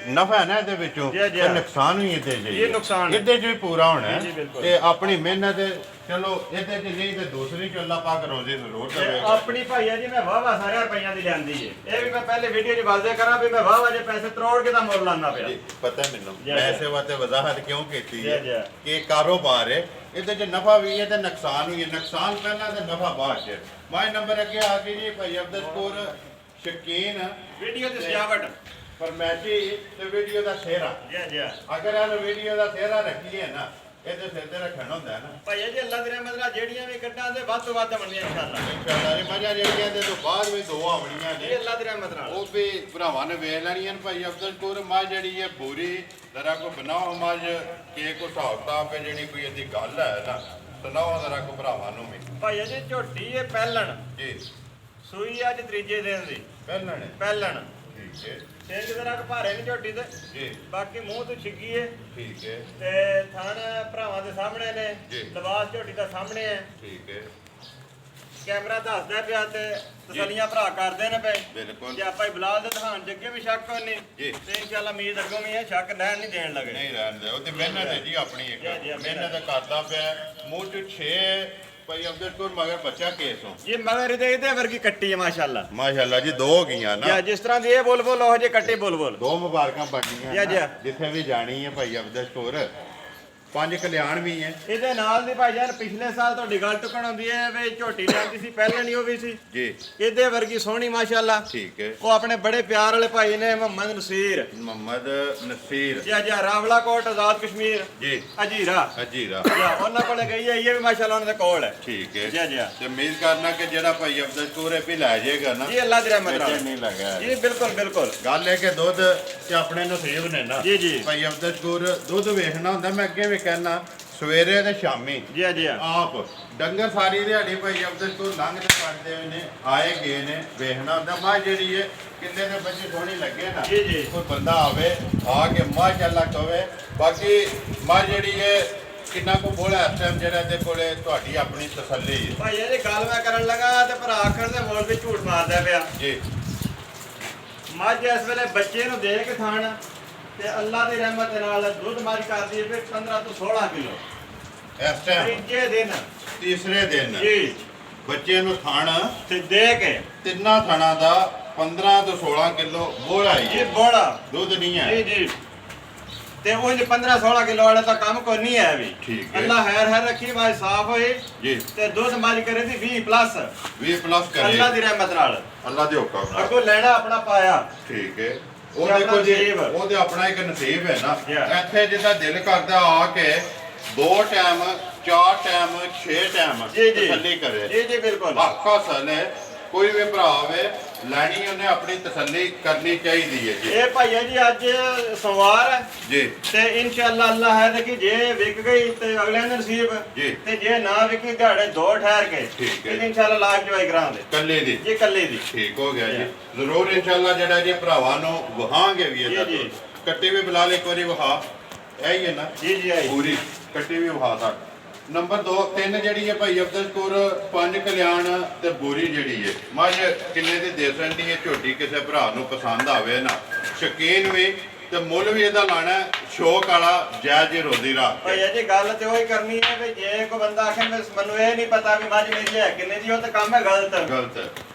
ਨਫਾ ਹੈ ਨਾ ਇਹਦੇ ਵਿੱਚੋਂ ਜੀ, ਜੀ। ਤੇ ਨੁਕਸਾਨ ਵੀ ਇਹਦੇ ਚ ਹੀ ਇਹ ਹੈ। ਨੁਕਸਾਨ ਹੈ। ਇਹਦੇ ਚ ਵੀ ਪੂਰਾ ਹੋਣਾ ਹੈ। ਜੀ, ਜੀ, ਬਿਲਕੁਲ। ਤੇ ਆਪਣੀ ਮਿਹਨਤ ਚਲੋ ਇਹਦੇ ਚ ਨਹੀਂ ਤੇ ਦੂਸਰੀ ਚ ਅੱਲਾਹ ਪਾਕ ਰੋਜ਼ੀ ਜ਼ਰੂਰ ਤੇ ਦੇਵੇਗਾ। ਆਪਣੀ ਭਾਈ ਆ ਜੀ ਮੈਂ ਵਾਹਵਾ ਸਾਰੇ ਰੁਪਈਆਂ ਦੀ ਲੈਂਦੀ ਏ। ਇਹ ਵੀ ਮੈਂ ਪਹਿਲੇ ਵੀਡੀਓ 'ਚ ਵਾਅਦੇ ਕਰਾਂ ਵੀ ਮੈਂ ਵਾਹਵਾ ਜੇ ਪੈਸੇ ਤਰੋੜ ਕੇ ਤਾਂ ਮੁੱਲ ਲਾਣਾ ਪਿਆ। ਜੀ, ਪਤਾ ਮੈਨੂੰ ਜੀ, ਮੈਂ ਜੀ। ਇਸੇ ਵਾਸਤੇ ਵਜ਼ਾਹਤ ਕਿਉਂ ਕੀਤੀ ਹੈ ਜੀ, ਜੀ। ਕਿ ਕਾਰੋਬਾਰ ਹੈ, ਇਹਦੇ ਚ ਨਫਾ ਵੀ ਹੈ ਤੇ ਨੁਕਸਾਨ ਵੀ ਹੈ। ਨੁਕਸਾਨ ਪਹਿਲਾਂ ਤੇ ਨਫਾ ਬਾਅਦ ਚ। ਮਾਈ ਨੰਬਰ ਅੱਗੇ ਆ ਕੇ ਜੀ ਭਾਈ ਅਬਦੁਲਪੁਰ ਸ਼ਕੀਨ ਵੀਡੀਓ ਤੇ ਸਜਾਵਟ ਫਰਮੈਸ਼ੀ ਤੇ ਵੀਡੀਓ ਦਾ ਸਿਹਰਾ। ਜੀ ਜੀ ਅਗਰ ਇਹ ਵੀਡੀਓ ਦਾ ਸਿਹਰਾ ਰੱਖੀਏ ਨਾ ਇਹਦੇ ਸਿਰ ਤੇ ਰੱਖਣ ਹੁੰਦਾ ਹੈ ਨਾ। ਭਾਈ ਜੀ ਅੱਲਾ ਦੀ ਰਹਿਮਤ ਨਾਲ ਜਿਹੜੀਆਂ ਵੀ ਕੱਢਾਂ ਦੇ ਵੱਧ ਤੋਂ ਵੱਧ ਬਣਨੀਆਂ ਇਨਸ਼ਾਅੱਲਾ। ਇਨਸ਼ਾਅੱਲਾ ਇਹ ਮਜ਼ਾ ਜਿਹੜੀਆਂ ਦੇ ਤੋਂ ਬਾਅਦ ਵੀ 2 ਆਉਣੀਆਂ ਇਹ ਨੇ, ਅੱਲਾ ਦੀ ਰਹਿਮਤ ਨਾਲ। ਉਹ ਵੀ ਭਰਾਵਾਂ ਨੇ ਵੇਖ ਲੈਣੀਆਂ ਨੇ। ਭਾਈ ਅਬਦੁਲਪੁਰ ਮੱਝ ਜਿਹੜੀ ਹੈ ਪੂਰੀ ਜ਼ਰਾ ਕੋ ਬਣਾਓ ਮੱਝ ਕੇ ਕੋ ਹਿਸਾਬ ਕਿਤਾਬ ਹੈ ਜਿਹੜੀ ਕੋਈ ਇਹਦੀ ਗੱਲ ਹੈ ਨਾ ਸੁਣਾਓ ਜ਼ਰਾ ਕੋ ਭਰਾਵਾਂ ਨੂੰ ਵੀ। ਭਾਈ ਜੀ ਝੋਟੀ ਇਹ ਪਹਿਲਣ ਜੀ। ਸੂਈ ਅੱਜ ਤੀਜੇ ਦਿਨ ਦੀ ਪਹਿਲਾਂ ਨੇ। ਪਹਿਲਣ। ਠੀਕ ਹੈ ਸਿੰਘ ਜ਼ਰਾ ਕੁ ਭਾਰੇ ਨਹੀਂ ਝੋਟੀ ਤੇ। ਜੀ। ਬਾਕੀ ਮੂੰਹ ਤੋਂ ਛਿੱਗੀ ਏ ਠੀਕ ਹੈ ਤੇ ਥਣ ਭਰਾਵਾਂ ਦੇ ਸਾਹਮਣੇ ਨੇ। ਜੀ। ਲਿਬਾਸ ਝੋਟੀ ਦਾ ਸਾਹਮਣੇ ਹੈ। ਠੀਕ ਹੈ ਕੈਮਰਾ ਦੱਸਦਾ ਪਿਆ ਤੇ ਤਸੱਲੀਆਂ ਭਰਾ ਕਰਦੇ ਨੇ ਪਏ। ਬਿਲਕੁਲ। ਜੇ ਆਪਾਂ ਬਲਾਲ ਦੇ ਦਿਖਾਣ ਜੱਗੇ ਵੀ ਸ਼ੱਕ ਹੋਣੀ ਜੀ। ਤੇ ਇਨਸ਼ਾਅੱਲਾ ਉਮੀਦ ਅੱਗੋਂ ਵੀ ਹੈ ਸ਼ੱਕ ਲੈਣ ਨਹੀਂ ਦੇਣ ਲੱਗੇ। ਨਹੀਂ ਰਹਿੰਦੇ ਉਹ ਤੇ ਮਿਹਨਤ ਹੈ ਜੀ ਆਪਣੀ ਇੱਕ ਜੀ, ਜੀ, ਮਿਹਨਤ ਕਰਦਾ ਪਿਆ। ਮੂੰਹ ਚ 6 ਭਾਈ ਅਬਦੁਲਪੁਰ ਮਗਰ ਬੱਚਾ ਕੇਸ ਹੋ। ਇਹ ਮਗਰ ਇਹਦੇ ਵਰਗੀ ਕੱਟੀ ਹੈ ਮਾਸ਼ਾਅੱਲਾ। ਮਾਸ਼ਾਅੱਲਾ ਜੀ 2 ਹੋ ਗਈਆਂ ਨਾ। ਜਾਂ ਜਿਸ ਤਰ੍ਹਾਂ ਦੀ ਇਹ ਬੁਲਬੁਲ ਉਹ ਜੇ ਕੱਟੀ ਬੁਲਬੁਲ। 2 ਮੁਬਾਰਕਾਂ ਬਣੀਆਂ ਜੀ, ਜੀ। ਨਾ। ਜਿੱਥੇ ਵੀ ਜਾਣੀ ਹੈ ਭਾਈ ਅਬਦੁਲਪੁਰ ਪੰਜ ਕਲਿਆਣ ਵੀ ਹੈ ਇਹਦੇ ਨਾਲ ਦੀ ਭਾਈ ਜਾਨ ਪਿਛਲੇ ਸਾਲ ਤੁਹਾਡੀ ਗੱਲ ਟੁਕਣ ਹੁੰਦੀ ਹੈ ਵੀ ਝੋਟੀ ਲਿਆਂਦੀ ਸੀ ਪਹਿਲੇ ਨਹੀਂ ਉਹ ਵੀ ਸੀ ਜੀ। ਇਹਦੇ ਵਰਗੀ ਸੋਹਣੀ ਮਾਸ਼ਾਅੱਲਾ। ਠੀਕ ਹੈ। ਉਹ ਆਪਣੇ ਬੜੇ ਪਿਆਰ ਵਾਲੇ ਭਾਈ ਨੇ ਮੁਹੰਮਦ ਨਸੀਰ ਜੀ ਜੀ ਰਾਵਲਾ ਕੋਟ ਆਜ਼ਾਦ ਕਸ਼ਮੀਰ ਜੀ ਅਜੀਰਾ ਜੀ ਉਹਨਾਂ ਕੋਲੇ ਗਈ ਹੈ ਇਹ ਵੀ ਮਾਸ਼ਾਅੱਲਾ ਉਹਨਾਂ ਦੇ ਕੋਲ ਹੈ। ਠੀਕ ਹੈ ਜੀ ਜੀ ਤੇ ਉਮੀਦ ਕਰਨਾ ਕਿ ਜਿਹੜਾ ਭਾਈ ਅਬਦੁਲ ਵੀ ਲੈ ਜਾਏਗਾ ਨਾ ਜੀ ਅੱਲਾ ਦੀ ਰਹਿਮਤ ਨਾਲ ਨਹੀਂ ਲੱਗਾ ਜੀ ਬਿਲਕੁਲ ਬਿਲਕੁਲ। ਗੱਲ ਹੈ ਕਿ ਦੁੱਧ ਤੇ ਆਪਣੇ ਨਸੀਬ ਨੇ ਨਾ ਜੀ ਜੀ ਭਾਈ ਅਬਦੁਲ ਦੁੱਧ ਵੇਖਣਾ ਹੁੰਦਾ। ਮੈਂ ਅੱਗੇ ਵੀ ਕਹਿਣਾ ਸਵੇਰੇ ਤੇ ਸ਼ਾਮੀ ਜੀ ਜੀ ਆਪ ਡੰਗਰ ਸਾਰੀ ਦਿਹਾੜੀ ਭਾਈ ਅਬਦੁਲ ਲੰਘਦੇ ਪੜਦੇ ਹੋਏ ਨੇ ਆਏ ਗਏ ਨੇ ਵੇਖਣਾ ਹੁੰਦਾ। ਮਾਂ ਜਿਹੜੀ ਹੈ ਕਿੰਨੇ ਦੇ ਬੱਚੇ ਸੋਹਣੀ ਲੱਗੇ ਨਾ ਜੀ ਜੀ ਕੋਈ ਬੰਦਾ ਆਵੇ ਆ ਕੇ ਮਾਸ਼ਾਅੱਲਾ ਕਹੇ। ਬਾਕੀ ਮਾਂ ਜਿਹੜੀ ਹੈ ਕਿੰਨਾ ਕੋ ਬੋਲਾ ਇਸ ਟਾਈਮ ਜਿਹੜਾ ਇਹਦੇ ਕੋਲੇ ਤੁਹਾਡੀ ਆਪਣੀ ਤਸੱਲੀ ਹੈ ਭਾਈ ਇਹ ਗੱਲ ਮੈਂ ਕਰਨ ਲੱਗਾ ਤੇ ਭਰਾ ਆਖਣ ਦੇ ਮੋਲ ਵੀ ਝੂਠ ਮਾਰਦਾ ਪਿਆ ਜੀ। ਮੱਝ ਇਸ ਵੇਲੇ ਬੱਚੇ ਨੂੰ ਦੇ ਕੇ ਖਾਣ ਤੇ ਅੱਲਾ ਦੀ ਰਹਿਮਤ ਦੇ ਨਾਲ ਦੁੱਧ ਮਾਰੀ ਕਰਦੀ ਹੈ ਫਿਰ 15 ਤੋਂ 16 ਕਿਲੋ ਇਸ ਟਾਈਮ ਤੀਜੇ ਦਿਨ ਤੀਸਰੇ ਦਿਨ ਜੀ ਬੱਚੇ ਨੂੰ ਥਣ ਤੇ ਦੇ ਕੇ ਤਿੰਨਾਂ ਥਣਾਂ ਦਾ 15 ਤੋਂ 16 ਕਿਲੋ ਬੋਲਾ ਹੀ ਇਹ ਹੈ ਬੋੜਾ ਦੁੱਧ ਨਹੀਂ ਹੈ ਜੀ ਜੀ ਤੇ ਉਹ 15 16 ਕਿਲੋ ਵਾਲਾ ਤਾਂ ਕੰਮ ਕੋਈ ਨਹੀਂ ਹੈ ਵੀ। ਠੀਕ ਹੈ। ਅੱਲਾ ਹੈਰ ਰੱਖੀ ਮਾਈ ਸਾਫ ਹੋਏ ਜੀ ਤੇ ਦੁੱਧ ਮਾਰੀ ਕਰੇ ਦੀ 20 ਪਲੱਸ 20 ਪਲੱਸ ਕਰੇ ਅੱਲਾ ਦੀ ਰਹਿਮਤ ਨਾਲ ਅੱਲਾ ਦੇ ਹੁਕਮ ਨਾਲ। ਅੱਗੋਂ ਲੈਣਾ ਆਪਣਾ ਪਾਇਆ। ਠੀਕ ਹੈ। ਉਹ ਆਪਣਾ ਦੇਖੋ ਜੀ ਨਸੀਬ। ਉਹਦੇ ਆਪਣਾ ਇੱਕ ਨਸੀਬ ਹੈ ਨਾ Yeah. ਇੱਥੇ ਜਿੱਦਾਂ ਦਿਲ ਕਰਦਾ ਆ ਕੇ 2 ਟਾਈਮ 4 ਟਾਈਮ 6 ਟਾਈਮ ਜੀ ਜੀ ਤਸੱਲੀ ਕਰੇ। ਜੀ ਜੀ ਬਿਲਕੁਲ ਆਖਾ ਸਨੇ ਕੋਈ ਵੀ ਭਰਾ ਆਵੇ ਲੈਣੀ ਉਹਨੇ ਆਪਣੀ ਤਸੱਲੀ ਕਰਨੀ ਚਾਹੀਦੀ ਹੈ ਜੀ। ਇਹ ਭਾਈਆ ਜੀ ਅੱਜ ਸੋਮਵਾਰ ਹੈ ਜੀ ਤੇ ਇਨਸ਼ਾਅੱਲਾ ਅੱਲਾ ਹੈ ਕਿ ਜੇ ਵਿਕ ਗਈ ਤੇ ਅਗਲੇ ਦਿਨ ਨਸੀਬ ਜੀ। ਤੇ ਜੇ ਨਾ ਵਿਕੀ ਦਿਹਾੜੇ 2 ਠਹਿਰ ਕੇ ਠੀਕ ਹੈ। ਤੇ ਇਨਸ਼ਾਅੱਲਾ ਲਾਜ ਜਵਾਈ ਕਰਾਂਗੇ ਕੱਲੇ ਦੀ ਜੀ ਕੱਲੇ ਦੀ। ਠੀਕ ਹੋ ਗਿਆ ਜੀ। ਜ਼ਰੂਰ ਇਨਸ਼ਾਅੱਲਾ ਜਿਹੜਾ ਜੀ ਭਰਾਵਾਂ ਨੂੰ ਵਹਾਂਗੇ ਵੀ ਇਹਦਾ ਜੀ, ਜੀ। ਕੱਟੀ ਵੀ ਬੁਲਾ ਲੈ ਇੱਕ ਵਾਰੀ ਵਹਾ ਇਹ ਹੀ ਹੈ ਨਾ ਜੀ ਜੀ ਆਈ ਪੂਰੀ ਕੱਟੀ ਵੀ ਵਹਾ ਦਾ। ਨੰਬਰ 2 3 ਜਿਹੜੀ ਹੈ ਭਾਈ ਅਬਦੁਲ ਕੋਰ 5 ਕਲਿਆਣ ਤੇ ਬੋਰੀ ਜਿਹੜੀ ਹੈ ਮੱਝ ਕਿੰਨੇ ਦੀ ਦੇ ਸਕਦੀ ਹੈ ਝੋਟੀ ਕਿਸੇ ਭਰਾ ਨੂੰ ਪਸੰਦ ਆਵੇ ਨਾ ਸ਼ਕੀਨ ਵੀ ਤੇ ਮੁੱਲ ਵੀ ਇਹਦਾ ਲਾਣਾ ਸ਼ੌਕ ਵਾਲਾ ਜਾਇਜ਼ ਰੋਜ਼ੀ ਰਾਤ ਭਾਈਆ ਜੀ ਗੱਲ ਤੇ ਉਹੀ ਕਰਨੀ ਹੈ ਵੀ ਜੇ ਕੋਈ ਬੰਦਾ ਆਖੇ ਮੈਨੂੰ ਇਹ ਨਹੀਂ ਪਤਾ ਵੀ ਮੱਝ ਮੇਰੀ ਹੈ ਕਿੰਨੇ ਦੀ ਉਹ ਤਾਂ ਕੰਮ ਹੈ ਗਲਤ ਹੈ।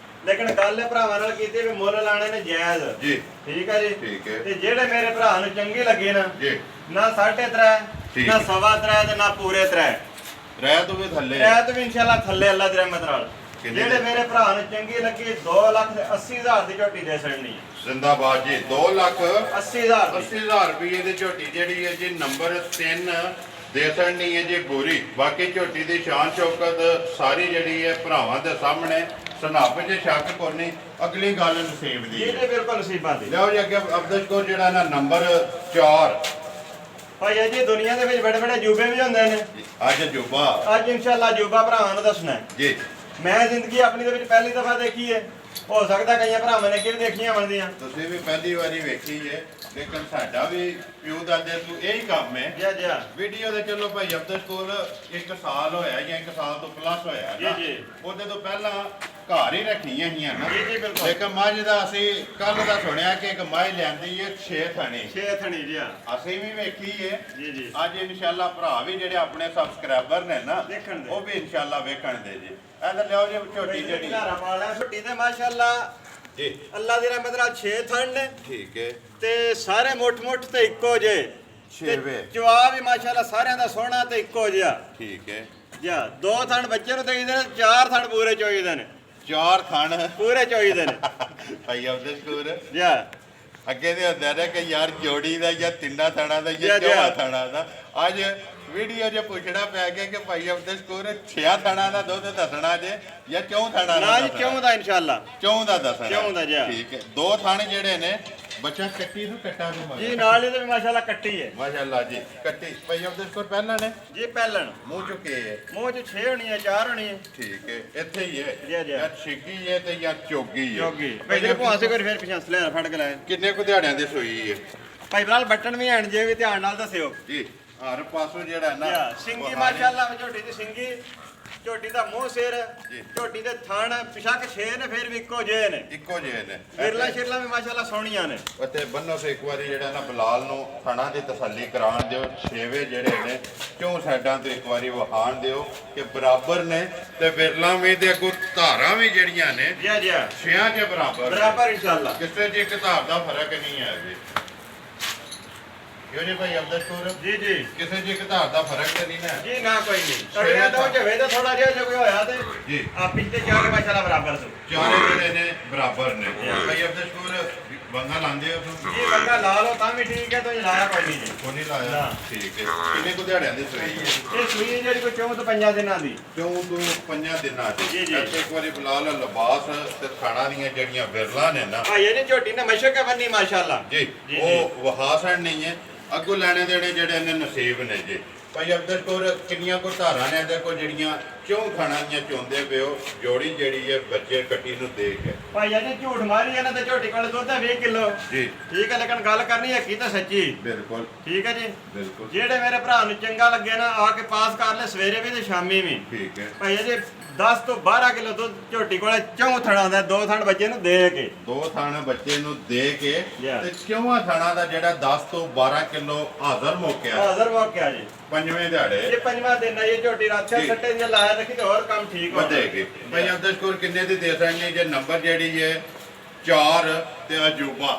ਲੇਕਿਨ ਗੱਲ ਇਹ ਭਰਾਵਾਂ ਨਾਲ ਕੀਤੀ ਵੀ ਮੁੱਲ ਲਾਣੇ ਨੇ ਜਾਇਜ਼ ਜੀ ਠੀਕ ਹੈ ਜੀ। ਠੀਕ ਹੈ ਤੇ ਜਿਹੜੇ ਮੇਰੇ ਭਰਾ ਨੂੰ ਚੰਗੀ ਲੱਗੇ ਨਾ ਜੀ ਨਾ 3.5 ਠੀਕ। ਨਾ 3.25 ਤੇ ਨਾ ਪੂਰੇ 3 ਰਹਿ ਤੋਂ ਵੀ ਥੱਲੇ ਇਹ ਤਾਂ ਵੀ ਇਨਸ਼ਾਅੱਲਾ ਥੱਲੇ ਅੱਲਾ ਦੀ ਰਹਿਮਤ ਨਾਲ ਕਿੰਨੇ ਜਿਹੜੇ ਦੀ? ਮੇਰੇ ਭਰਾ ਨੂੰ ਚੰਗੀ ਲੱਗੀ 2,80,000 ਦੀ ਝੋਟੀ ਦੇ ਛੱਡਣੀ ਹੈ। ਜ਼ਿੰਦਾਬਾਦ ਜੀ 80,000 ਦੀ 2,80,000 ਰੁਪਏ ਦੀ ਝੋਟੀ ਜਿਹੜੀ ਹੈ ਜੀ ਨੰਬਰ 3 ਦੇ ਸਕਣੀ ਹੈ ਜੀ ਪੂਰੀ। ਬਾਕੀ ਝੋਟੀ ਦੀ ਸ਼ਾਨ ਸ਼ੌਕਤ ਸਾਰੀ ਜਿਹੜੀ ਹੈ ਭਰਾਵਾਂ ਦੇ ਸਾਹਮਣੇ ਸਨਾਪ 'ਚ ਸ਼ੱਕ ਕੋਈ ਨਹੀਂ। ਅਗਲੀ ਗੱਲ ਨਸੀਬ ਦੀ ਇਹ ਹੈ। ਤੇ ਬਿਲਕੁਲ ਨਸੀਬਾਂ ਦੀ ਲਓ ਜੀ ਅੱਗੇ ਅਬਦੁਲ ਕੋਰ ਜਿਹੜਾ ਨਾ ਨੰਬਰ 4 ਭਾਈ ਜੀ ਦੁਨੀਆ ਦੇ ਵਿੱਚ ਬੜੇ ਬੜੇ ਜੂਬੇ ਵੀ ਹੁੰਦੇ ਨੇ। ਅੱਜ ਜੁਬਾ ਅੱਜ ਇਨਸ਼ਾਅੱਲਾ ਜੂਬਾ ਭਰਾਵਾਂ ਨੂੰ ਦੱਸਣਾ ਹੈ। ਜੀ ਮੈਂ ਜ਼ਿੰਦਗੀ ਆਪਣੀ ਦੇ ਵਿੱਚ ਪਹਿਲੀ ਦਫਾ ਦੇਖੀ ਹੈ। ਹੋ ਸਕਦਾ ਕਈਆਂ ਭਰਾਵਾਂ ਨੇ ਕਿਹੜੀ ਦੇਖੀਆਂ ਬਣਦੀਆਂ। ਤੁਸੀਂ ਵੀ ਪਹਿਲੀ ਵਾਰੀ ਵੇਖੀ ਹੈ ਲੇਕਿਨ ਸਾਡਾ ਵੀ ਪਿਓ ਦਾਦੇ ਤੋਂ ਇਹੀ ਕੰਮ ਹੈ। ਜੀ ਜੀ ਵੀਡੀਓ ਦੇ ਚਲੋ ਭਾਈ ਅਬਦੁਲ ਕੋਲ 1 ਸਾਲ ਹੋਇਆ ਜਾਂ 1 ਸਾਲ ਤੋਂ ਪਲੱਸ ਹੋਇਆ ਨਾ ਜੀ, ਜੀ। ਉਹਦੇ ਤੋਂ ਪਹਿਲਾਂ ਘਰ ਹੀ ਰੱਖੀਆਂ ਸੀਆਂ ਨਾ ਜੀ, ਜੀ, ਬਿਲਕੁਲ। ਲੇਕਿਨ ਮੱਝ ਦਾ ਅਸੀਂ ਕੱਲ ਦਾ ਸੁਣਿਆ ਕਿ ਇੱਕ ਮੱਝ ਲਿਆਂਦੀ ਹੈ 6 ਥਣੀ 6 ਥਣੀ ਜੀ ਅਸੀਂ ਵੀ ਵੇਖੀ ਹੈ ਜੀ ਜੀ ਅੱਜ ਇਨਸ਼ਾਅੱਲਾ ਭਰਾ ਵੀ ਜਿਹੜੇ ਆਪਣੇ ਸਬਸਕ੍ਰਾਈਬਰ ਨੇ ਨਾ ਦੇਖਣ ਦੇ। ਉਹ ਵੀ ਇਨਸ਼ਾਅੱਲਾ ਵੇਖਣ ਦੇ ਜੀ। ਇਹਦਾ ਲਿਓ ਜੀ ਝੋਟੀ ਜਿਹੜੀ ਘਾਰਾ ਪਾਲਾ ਛੁੱਟੀ ਤੇ ਮਾਸ਼ਾਅੱਲਾ ਜੀ ਅੱਲਾ ਦੀ ਰਹਿਮਤ ਨਾਲ 6 ਥਣ ਨੇ ਠੀਕ ਹੈ ਤੇ ਸਾਰੇ ਮੁੱਠ ਤੇ ਇੱਕੋ ਜੇ ਛੇਵੇਂ। ਜਵਾਬ ਵੀ ਮਾਸ਼ਾਅੱਲਾ ਸਾਰਿਆਂ ਦਾ ਸੋਹਣਾ ਤੇ ਇੱਕੋ ਜਿਹਾ ਠੀਕ ਹੈ ਜਾਂ 2 ਥਣ ਬੱਚੇ ਨੂੰ ਦੇਈਦੇ ਨੇ 4 ਥਣ ਪੂਰੇ ਚੋਈਦੇ ਨੇ 4 ਥਣ ਪੂਰੇ ਚੋਈਦੇ ਨੇ ਭਾਈ ਅਬਦੁਲ ਕੋਰ ਜਾਂ ਅੱਗੇ ਦੇ ਹੁੰਦਾ ਨਾ ਕਿ ਯਾਰ ਜੋੜੀ ਦਾ ਜਾਂ ਤਿੰਨਾਂ ਥਣਾ ਦਾ ਜੀ, ਜਾਂ ਜੀ। ਚੌਹਾਂ ਥਣਾ ਦਾ। ਅੱਜ ਵੀਡੀਓ 'ਚ ਪੁੱਛਣਾ ਪੈ ਗਿਆ ਕਿ ਭਾਈ ਅਬਦੁਲ ਕੋਰ 6 ਥਣਾ ਦਾ ਦੁੱਧ ਦੱਸਣਾ ਜੇ ਜਾਂ 4 ਥਣਾ ਦਾ ਨਾ ਜੀ ਦੱਸਣਾ? ਕਿਉਂ ਦਾ ਇਨਸ਼ਾਅੱਲਾ ਚੌਂ ਦਾ ਦੱਸਣਾ ਚੌਂ ਦਾ ਜੀ। ਠੀਕ ਹੈ। 2 ਥਣ ਜਿਹੜੇ ਨੇ ਬੱਚਾ ਕੱਟੀ ਨੂੰ ਕੱਟਾ ਨੂੰ ਜੀ ਮਗਰ ਨਾਲ ਇਹਦੇ ਵੀ ਮਾਸ਼ਾਅੱਲਾ ਕੱਟੀ ਹੈ ਮਾਸ਼ਾਅੱਲਾ ਜੀ ਕੱਟੀ ਭਾਈ ਅਬਦੁਲ ਕੋਰ ਪਹਿਲਾਂ ਨੇ ਜੀ ਪਹਿਲਣ ਮੂੰਹ ਚੁੱਕੇ ਹੈ ਮੂੰਹ 'ਚ 6 ਹੋਣੀ ਹੈ 4 ਹੋਣੀ ਹੈ ਠੀਕ ਹੈ ਇੱਥੇ ਹੀ ਹੈ ਜੀ, ਜੀ। ਜਾਂ ਛਿੱਕੀ ਹੈ ਤੇ ਜਾਂ ਚੋਗੀ ਹੈ ਜੋਗੀ ਭਾਈ ਦੇ ਭੁਆਸੇ ਕੋਈ ਫਿਰ ਪਿਛਾਂ ਲੈ ਫੜ ਕੇ ਲਾਏ ਕਿੰਨੇ ਕੁ ਦਿਹਾੜਿਆਂ ਦੇ ਸੋਈ ਹੈ ਭਾਈ ਬਲਾਲ ਬਟਨ ਵੀ ਹਣ ਜੇ ਵੀ ਧਿਆਨ ਨਾਲ ਦੱਸਿਓ ਜੀ ਹਰ ਪਾਸੋਂ ਜਿਹੜਾ ਨਾ ਸਿੰਗੀ ਮਾਸ਼ਾਅੱਲਾ ਝੋਟੀ ਦੀ ਸਿੰਗੀ ਝੋਟੀ ਦਾ ਮੂੰਹ ਸਿਰ ਜੀ। ਝੋਟੀ ਦੇ ਥਣ ਪਿਛਾਕ 6 ਨੇ ਫਿਰ ਵੀ ਇੱਕੋ ਜਿਹੇ ਨੇ ਇੱਕੋ ਜਿਹੇ ਨੇ ਵਿਰਲਾ ਸ਼ਿਰਲਾ ਵੀ ਮਾਸ਼ਾਅੱਲਾ ਸੋਹਣੀਆਂ ਨੇ ਅਤੇ ਬੰਨੋ ਸੇ ਇੱਕ ਵਾਰੀ ਜਿਹੜਾ ਨਾ ਬਲਾਲ ਨੂੰ ਥਣਾ ਦੀ ਤਸੱਲੀ ਕਰਾਉਣ ਦਿਓ। ਛੇਵੇਂ ਜਿਹੜੇ ਨੇ ਕਿਉਂ ਸਾਈਡਾਂ ਤੋਂ ਇੱਕ ਵਾਰੀ ਵਹਾਣ ਦਿਓ ਕਿ ਬਰਾਬਰ ਨੇ ਤੇ ਵਿਰਲਾ ਵੀ ਤੇ ਅੱਗੋਂ ਧਾਰਾਂ ਵੀ ਜਿਹੜੀਆਂ ਨੇ ਜੀ ਜੀ ਛਿਆਂ ਕੇ ਬਰਾਬਰ ਨੇ। ਬਰਾਬਰ ਇਨਸ਼ਾਅੱਲਾ ਕਿਸੇ 'ਚ ਇੱਕ ਧਾਰ ਦਾ ਫਰਕ ਨਹੀਂ ਹੈ ਜੀ। ਕਿਉਂ ਜੀ ਭਾਈ ਅਬਦਸ਼ਕੂਰ ਜੀ ਜੀ ਕਿਸੇ ਜੀ ਘਾਰ ਦਾ ਫਰਕ ਤੇ ਨਹੀਂ ਨਾ ਜੀ ਨਾ ਕੋਈ ਨਹੀਂ ਤੜਿਆ ਤਾਂ ਜਵੇ ਤਾਂ ਥੋੜਾ ਜਿਹਾ ਜੇ ਕੋਈ ਹੋਇਆ ਤੇ ਜੀ ਆ ਪਿੱਛੇ ਜਾ ਕੇ ਮਾਸ਼ਾਅੱਲਾ ਬਰਾਬਰ ਤੋਂ ਚਾਰੇ ਜਿਹੜੇ ਨੇ ਬਰਾਬਰ ਨੇ ਭਾਈ ਅਬਦਸ਼ਕੂਰ ਬੰਗਾ ਲਾਉਂਦੇ ਹੋ ਤੁਸੀਂ ਜੀ ਬੰਦਾ ਲਾ ਲਓ ਤਾਂ ਵੀ ਠੀਕ ਹੈ ਤੁਸੀਂ ਲਾਇਆ ਕੋਈ ਨਹੀਂ ਜੀ ਕੋਈ ਨਹੀਂ ਲਾਇਆ ਠੀਕ ਹੈ ਕਿੰਨੇ ਕੁ ਦਿਹਾੜਿਆਂ ਦੀ ਸਹੀ ਹੈ ਇਹ ਸੂਈ ਹੈ ਜਿਹੜੀ ਕੋਈ 4 ਤੋਂ 5 ਦਿਨਾਂ ਦੀ ਕਿਉਂ ਤੂੰ 5 ਦਿਨਾਂ ਦੀ ਜੀ, ਜੀ। ਇੱਥੇ ਇੱਕ ਵਾਰੀ ਬੁਲਾ ਲਾ ਲਿਬਾਸ ਤੇ ਖਾਣਾ ਦੀਆਂ ਜਿਹੜੀਆਂ ਵਿਰਲਾ ਨੇ ਨਾ ਆ ਇਹ ਝੋਟੀ ਨੇ ਮਸ਼ਕ ਹੈ ਬੰਨੀ ਮਾਸ਼ਾਅੱਲਾ ਜੀ ਜੀ, ਉਹ ਵਹਾਸਣ ਨਹੀਂ ਹੈ ਅੱਗੋਂ ਲੈਣੇ ਦੇਣੇ ਜਿਹੜੇ ਨੇ ਨਸੀਬ ਨੇ ਜੀ ਭਾਈ ਅਬਦਸ਼ਕੂਰ ਕਿੰਨੀਆਂ ਕੋ ਧਾਰਾਂ ਨੇ ਇਹਦੇ ਕੋਲ ਜਿਹੜੀਆਂ ਕਿਉਂ ਖਾਣਾ ਦੀਆਂ ਚੋਂਦੇ ਪਿਓ ਜੋੜੀ ਜਿਹੜੀ ਹੈ ਬੱਚੇ ਕੱਟੀ ਨੂੰ ਦੇ ਕੇ ਭਾਈ ਜੀ ਝੂਠ ਮਾਰੀ ਇਹਨਾਂ ਤੇ ਝੋਟੀ ਕੋਲ ਦੁੱਧ ਹੈ 20 ਕਿਲੋ ਜੀ ਠੀਕ ਹੈ ਲੇਕਿਨ ਗੱਲ ਕਰਨੀ ਹੈ ਕੀ ਤਾਂ ਸੱਚੀ ਬਿਲਕੁਲ ਠੀਕ ਹੈ ਜੀ ਬਿਲਕੁਲ ਜਿਹੜੇ ਮੇਰੇ ਭਰਾ ਨੂੰ ਚੰਗਾ ਲੱਗੇ ਨਾ ਆ ਕੇ ਪਾਸ ਕਰ ਲੈ ਸਵੇਰੇ ਵੀ ਤੇ ਸ਼ਾਮੀ ਵੀ ਠੀਕ ਹੈ ਭਾਈ ਜੀ 10 ਤੋਂ 12 ਕਿਲੋ ਦੁੱਧ ਝੋਟੀ ਕੋਲੇ ਚੌਂ ਥਣਾ ਦਾ 2 ਥਣ ਬੱਚੇ ਨੂੰ ਦੇ ਕੇ ਦੋ ਥਾਣ ਬੱਚੇ ਨੂੰ ਦੇ ਕੇ Yeah. ਤੇ ਕਿਉਂ ਥਾਣਾ ਦਾ ਜਿਹੜਾ 10 ਤੋਂ 12 ਕਿਲੋ ਹਾਜ਼ਰ ਮੌਕਿਆ ਹਾਜ਼ਰ ਵਾਕਿਆ ਜੀ ਪੰਜਵੇਂ ਦਿਹਾੜੇ ਇਹ ਪੰਜਵਾਂ ਦਿਨ ਹੈ ਇਹ ਝੋਟੀ ਰਾਤ ਜੀ। ਸੱਟੇ ਦੀਆਂ ਲਾਇਆ ਰੱਖੀ ਤੇ ਹੋਰ ਕੰਮ ਠੀਕ ਹੋ ਵਧੇਗੀ ਭਾਈ ਅਬਦਸ਼ਕੂਰ ਕਿੰਨੇ ਦੀ ਦੇ ਸਕਦੇ ਜੇ ਨੰਬਰ ਜਿਹੜੀ ਹੈ 4 ਤੇ ਅਜੂਬਾ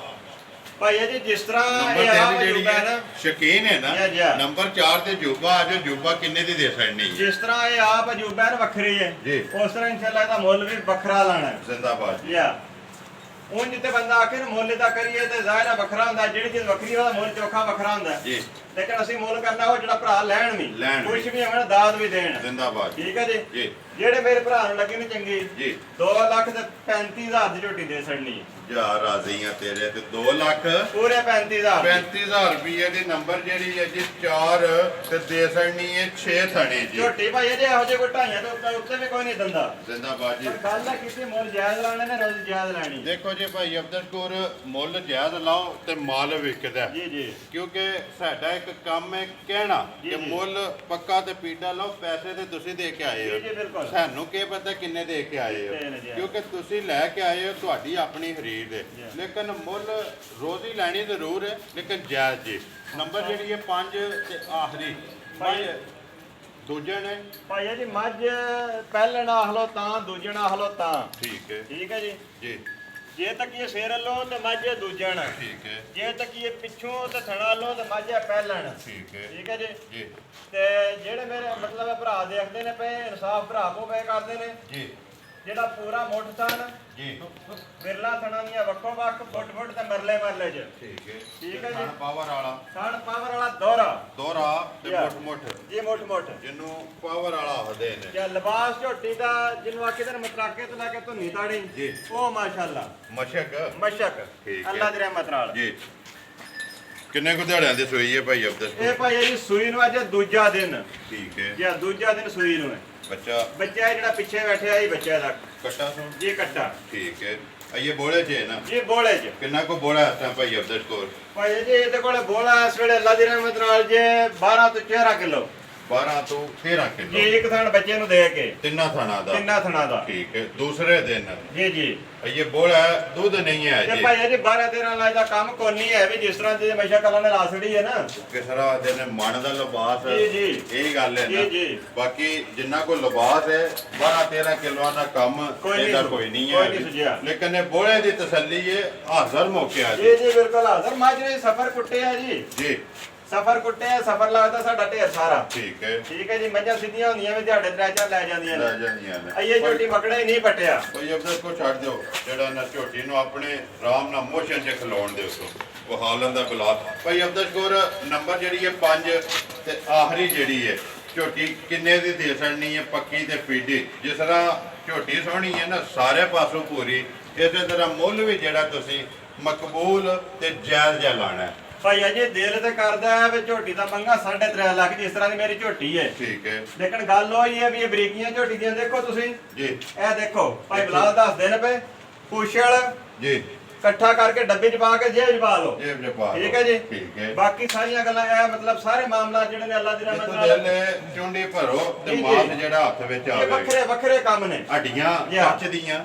ਭਾਈ ਜੀ ਜਿਸ ਤਰ੍ਹਾਂ ਨੰਬਰ ਇਹ ਆਪ 3 ਜਿਹੜੀ ਅਜੂਬਾ ਹੈ ਹੈ ਨਾ ਸ਼ਕੀਨ ਹੈ ਨਾ Yeah, yeah. ਨੰਬਰ 4 ਤੇ ਜੂਬਾ ਆ ਜੋ ਜੂਬਾ ਕਿੰਨੇ ਦੀ ਦੇ ਸਕਣੀ ਹੈ ਜਿਸ ਤਰ੍ਹਾਂ ਇਹ ਆਪ ਅਜੂਬਾ ਹੈ ਨਾ ਵੱਖਰੀ ਹੈ ਜੀ। ਉਸ ਤਰ੍ਹਾਂ ਇਨਸ਼ਾਅੱਲਾ ਇਹਦਾ ਮੁੱਲ ਵੀ ਵੱਖਰਾ ਲਾਣਾ ਹੈ ਜ਼ਿੰਦਾਬਾਦ ਜੀ ਯਾ ਉਹ ਜਿੱਤੇ ਬੰਦਾ ਆਖੇ ਨਾ ਮੁੱਲ ਦਾ ਕਰੀਏ ਤੇ ਜ਼ਾਹਿਰ ਵੱਖਰਾ ਹੁੰਦਾ ਜਿਹੜੀ ਚੀਜ਼ ਵੱਖਰੀ ਉਹਦਾ ਮੁੱਲ ਚੋਖਾ ਵੱਖਰਾ ਹੁੰਦਾ ਜੀ ਲੇਕਿਨ ਅਸੀਂ ਮੁੱਲ ਕਰਨਾ ਉਹ ਜਿਹੜਾ ਭਰਾ ਲੈਣ ਵੀ ਲੈਣ ਵੀ। ਕੁਛ ਵੀ ਹੋਵੇ ਨਾ ਦਾਦ ਵੀ ਦੇਣ ਜ਼ਿੰਦਾਬਾਦ ਠੀਕ ਹੈ ਜੀ ਜੀ ਜਿਹੜੇ ਮੇਰੇ ਭਰਾ ਨੂੰ ਲੱਗੇ ਨੇ ਚੰਗੀ ਜੀ 2 ਲੱਖ ਤੇ 35,000 ਦੀ ਝੋਟੀ ਦੇ ਛੱਡਣੀ ਜਾ ਰਾਜ਼ੀ ਆ ਤੇਰੇ ਤੇ 2 ਲੱਖ ਪੂਰੇ 35,000 35,000 ਰੁਪਏ ਦੀ ਨੰਬਰ ਜਿਹੜੀ ਹੈ ਜੀ 4 ਤੇ ਦੇ ਸਕਣੀ ਹੈ 6 ਥਣੇ ਜੀ ਝੋਟੀ ਭਾਈ ਇਹਦੇ ਇਹੋ ਜਿਹੇ ਕੋਈ ਢਾਈਆਂ ਤੋਂ ਉੱਤੇ ਵੀ ਕੋਈ ਨਹੀਂ ਦਿੰਦਾ ਜ਼ਿੰਦਾਬਾਦ ਜੀ ਪਰ ਗੱਲ ਹੈ ਕਿਸੇ ਮੁੱਲ ਜਾਇਜ਼ ਲਾਣੇ ਨੇ ਰੋਜ਼ ਜਾਇਜ਼ ਲੈਣੀ ਦੇਖੋ ਜੀ ਭਾਈ ਅਬਦਸ਼ਕੂਰ ਮੁੱਲ ਜਾਇਜ਼ ਲਾਓ ਤੇ ਮਾਲ ਵਿਕਦਾ ਹੈ। ਜੀ ਜੀ ਕਿਉਂਕਿ ਸਾਡਾ ਇੱਕ ਕੰਮ ਹੈ ਕਹਿਣਾ ਜੀ, ਕਿ ਜੀ। ਮੁੱਲ ਪੱਕਾ ਤੇ ਪੀੜਾ ਲਓ ਪੈਸੇ ਤੇ ਤੁਸੀਂ ਦੇ ਕੇ ਆਏ ਜੀ ਹੋ ਜੀ ਬਿਲਕੁਲ ਸਾਨੂੰ ਕੀ ਪਤਾ ਕਿੰਨੇ ਦੇ ਕੇ ਆਏ ਹੋ ਦੇ ਨੇ ਜੀ। ਕਿਉਂਕਿ ਤੁਸੀਂ ਲੈ ਕੇ ਆਏ ਹੋ ਤੁਹਾਡੀ ਆਪਣੀ ਖਰੀਦ ਹੈ ਜੀ। ਲੇਕਿਨ ਮੁੱਲ ਰੋਜ਼ ਹੀ ਲੈਣੀ ਜ਼ਰੂਰ ਹੈ ਲੇਕਿਨ ਜਾਇਜ਼ ਜੀ ਨੰਬਰ ਜਿਹੜੀ ਹੈ 5 ਤੇ ਆਖਰੀ ਭਾਈ- ਦੂਜੇ ਨੇ ਭਾਈ ਜੀ ਮੱਝ ਪਹਿਲਣ ਆਖ ਲੋ ਤਾਂ ਦੂਜਣ ਆਖ ਲੋ ਤਾਂ ਠੀਕ ਹੈ ਠੀਕ ਹੈ ਜੀ ਜੀ ਜੇ ਤੱਕ ਇਹ ਸਿਰ ਲੋ ਤੇ ਮੱਝ ਦੂਜਣ ਠੀਕ ਹੈ ਜੇ ਤੱਕ ਇਹ ਪਿੱਛੋਂ ਤੇ ਥਣਾ ਲੋ ਤੇ ਮੱਝ ਪਹਿਲਣ ਠੀਕ ਹੈ ਠੀਕ ਹੈ ਜੀ ਜੀ ਤੇ ਜਿਹੜੇ ਮੇਰੇ ਮਤਲਬ ਭਰਾ ਦੇਖਦੇ ਨੇ ਪਏ ਇਨਸਾਫ ਭਰਾ ਕੋ ਪਏ ਕਰਦੇ ਨੇ ਜੀ ਜਿਹੜਾ ਪੂਰਾ ਮੁੱਠ ਥਣ ਜੀ ਬਿਰਲਾ ਥਣਾ ਦੀਆਂ ਵੱਖੋ ਵੱਖ ਫੁੱਟ ਫੁੱਟ ਤੇ ਮਰਲੇ ਮਰਲੇ ਚ ਠੀਕ ਹੈ ਠੀਕ ਹੈ ਜੀ। ਖਾਣ ਪਾਵਰ ਵਾਲਾ ਥਣ ਪਾਵਰ ਵਾਲਾ ਦੋਹਰਾ ਦੋਹਰਾ ਤੇ Yeah. ਮੁੱਠ ਜੀ ਮੁੱਠ ਮੁੱਠ ਜਿਹਨੂੰ ਪਾਵਰ ਵਾਲਾ ਆਖਦੇ ਨੇ ਜਾਂ ਲਿਬਾਸ ਝੋਟੀ ਦਾ ਜਿਹਨੂੰ ਆਖੇ ਤੇ ਮਤਰਾਕੇ ਤੋਂ ਲੈ ਕੇ ਧੁੰਨੀ ਤਾੜੀ ਜੀ। ਉਹ ਮਾਸ਼ਾਅੱਲਾ ਮਸ਼ਕ ਮਸ਼ਕ ਠੀਕ ਹੈ। ਅੱਲਾ ਦੀ ਰਹਿਮਤ ਨਾਲ ਜੀ ਕਿੰਨੇ ਕੁ ਦਿਹਾੜਿਆਂ ਦੀ ਸੋਈ ਹੈ ਭਾਈ ਅਬਦਸ ਇਹ ਭਾਈ ਜੀ ਸੂਈ ਨੂੰ ਅੱਜ ਦੂਜਾ ਦਿਨ ਠੀਕ ਹੈ ਜਾਂ ਦੂਜਾ ਦਿਨ ਸੂਈ ਨੂੰ ਹੈ ਬੱਚਾ ਬੱਚਾ ਇਹ ਜਿਹੜਾ ਪਿੱਛੇ ਬੈਠਿਆ ਇਹ ਬੱਚਾ ਦਾ ਕੱਟਾ ਸੁਣ ਜੀ ਕੱਟਾ ਠੀਕ ਹੈ ਇਹ ਬੋਲੇ ਚ ਹੈ ਨਾ ਜੀ ਬੋਲੇ ਚ ਕਿੰਨਾ ਕੋ ਬੋਲਾ ਹੈ ਭਾਈ ਅਬਦਸ ਕੋਲ ਭਾਈ ਜੀ ਇਹਦੇ ਕੋਲੇ ਬੋਲਾ ਇਸ ਵੇਲੇ ਅੱਲਾ ਦੀ ਰਹਿਮਤ ਨਾਲ ਜੇ 12 ਤੋਂ 13 ਕਿਲੋ 12 ਤੋਂ 13 ਜੀ ਕਿਲੋ ਇੱਕ ਥਣ ਬੱਚੇ ਨੂੰ ਦੇ ਕੇ ਤਿੰਨਾਂ ਥਾਣਾ ਦਾ ਤਿੰਨਾ ਥਣਾ ਦਾ ਠੀਕ ਹੈ ਦੂਸਰੇ ਦਿਨ ਜੀ ਜੀ ਇਹ ਬੋਲਾ ਦੁੱਧ ਨਹੀਂ ਹੈ ਤੇ ਜੀ ਭਾਈ ਜੀ 12 13 ਲਾਜ ਦਾ ਕੰਮ ਕੋਈ ਨਹੀਂ ਹੈ ਵੀ ਜਿਸ ਤਰ੍ਹਾਂ ਦੀ ਮਸ਼ਾ ਕਲਾਂ ਨੇ ਰਾਸੜੀ ਹੈ ਨਾ ਕਿਸ ਤਰ੍ਹਾਂ ਦੇ ਨੇ ਮਨ ਦਾ ਲਿਬਾਸ ਜੀ, ਜੀ। ਇਹ ਗੱਲ ਹੈ ਨਾ ਜੀ, ਜੀ। ਬਾਕੀ ਜਿੰਨਾ ਕੋ ਲਿਬਾਸ ਹੈ 12 13 ਕਿਲੋਆਂ ਦਾ ਕੰਮ ਕੋਈ ਨਹੀਂ ਇਹਦਾ ਸੁ- ਕੋਈ ਨਹੀਂ ਕੋਈ ਹੈ ਨਹੀਂ ਸੁਝਿਆ। ਲੇਕਿਨ ਇਹ ਬੋਲੇ ਦੀ ਤਸੱਲੀ ਹੈ ਹਾਜ਼ਰ ਮੌਕਿਆ ਜੀ ਜੀ ਜੀ ਬਿਲਕੁਲ ਹਾਜ਼ਰ ਮਾਜਰੇ ਸਫਰ ਕੁੱਟਿਆ ਜੀ ਜੀ ਸਫਰ ਕੁੱਟਿਆ ਸਫਰ ਲੱਗਦਾ ਸਾਡਾ ਢੇਰ ਸਾਰਾ ਠੀਕ ਹੈ ਠੀਕ ਹੈ ਜੀ ਮੱਝਾਂ ਸਿੱਧੀਆਂ ਹੁੰਦੀਆਂ ਵੀ ਦਿਹਾੜੇ ਤਰਾਚਾ ਲੈ ਜਾਂਦੀਆਂ ਲੈ ਨੇ ਜਾਂਦੀਆਂ ਨੇ ਅਈਏ ਝੋਟੀ ਮਕੜਾ ਹੀ ਨਹੀਂ ਪਟਿਆ ਕੋਈ ਅਬਦਸ ਕੋ ਛੱਡ ਦਿਓ ਜਿਹੜਾ ਨਾ ਝੋਟੀ ਨੂੰ ਆਪਣੇ ਆਰਾਮ ਨਾਲ ਮੋਸ਼ਨ 'ਚ ਖਿਲਾਉਣ ਦਿਓ ਸੋ ਉਹ ਹਾਲਨ ਦਾ ਬਲਾਕ ਭਾਈ ਅਬਦਸ ਕੋਰ ਨੰਬਰ ਜਿਹੜੀ ਹੈ 5 ਤੇ ਆਖਰੀ ਜਿਹੜੀ ਹੈ ਝੋਟੀ ਕਿੰਨੇ ਦੀ ਦੇ ਸਕਣੀ ਹੈ ਪੱਕੀ ਤੇ ਪੀਡੀ ਜਿਸ ਤਰ੍ਹਾਂ ਝੋਟੀ ਸੋਹਣੀ ਹੈ ਨਾ ਸਾਰੇ ਪਾਸੋਂ ਪੂਰੀ ਇਸੇ ਤਰ੍ਹਾਂ ਮੁੱਲ ਵੀ ਜਿਹੜਾ ਤੁਸੀਂ ਮਕਬੂਲ ਤੇ ਜਾਇਜ਼ ਜਿਹਾ ਲਾਣਾ ਹੈ ਭਾਈ ਅਜੇ ਦਿਲ ਤੇ ਕਰਦਾ ਹੈ ਵੀ ਝੋਟੀ ਦਾ ਮੰਗਾ 3.5 ਲੱਖ ਜਿਸ ਤਰ੍ਹਾਂ ਦੀ ਮੇਰੀ ਝੋਟੀ ਹੈ ਠੀਕ ਹੈ ਲੇਕਿਨ ਗੱਲ ਉਹ ਹੀ ਹੈ ਵੀ ਇਹ ਬਰੀਕੀਆਂ ਝੋਟੀ ਦੀਆਂ ਦੇਖੋ ਤੁਸੀਂ ਜੀ ਇਹ ਦੇਖੋ ਭਾਈ ਬਲਾਲ ਦੱਸਦੇ ਨੇ ਪਏ ਪੁਛਲ ਜੀ ਇਕੱਠਾ ਕਰਕੇ ਡੱਬੇ 'ਚ ਪਾ ਕੇ ਜੇਬ 'ਚ ਪਾ ਲਓ ਜੇਬ 'ਚ ਪਾ ਠੀਕ ਹੈ ਜੀ ਠੀਕ ਹੈ ਬਾਕੀ ਸਾਰੀਆਂ ਗੱਲਾਂ ਇਹ ਮਤਲਬ ਸਾਰੇ ਮਾਮਲਾ ਜਿਹੜੇ ਨੇ ਅੱਲਾ ਦੀ ਰਹਿਮਤ ਜਿੱਥੋਂ ਨਾਲ ਦਿਲ ਚੁੰਡੀ ਭਰੋ ਤੇ ਜੀ, ਜੀ। ਮਾਸ ਜਿਹੜਾ ਹੱਥ ਵਿੱਚ ਇਹ ਆਵੇ ਵੱਖਰੇ ਵੱਖਰੇ ਕੰਮ ਨੇ ਹੱਡੀਆਂ Yeah. ਕੱਚ ਦੀਆਂ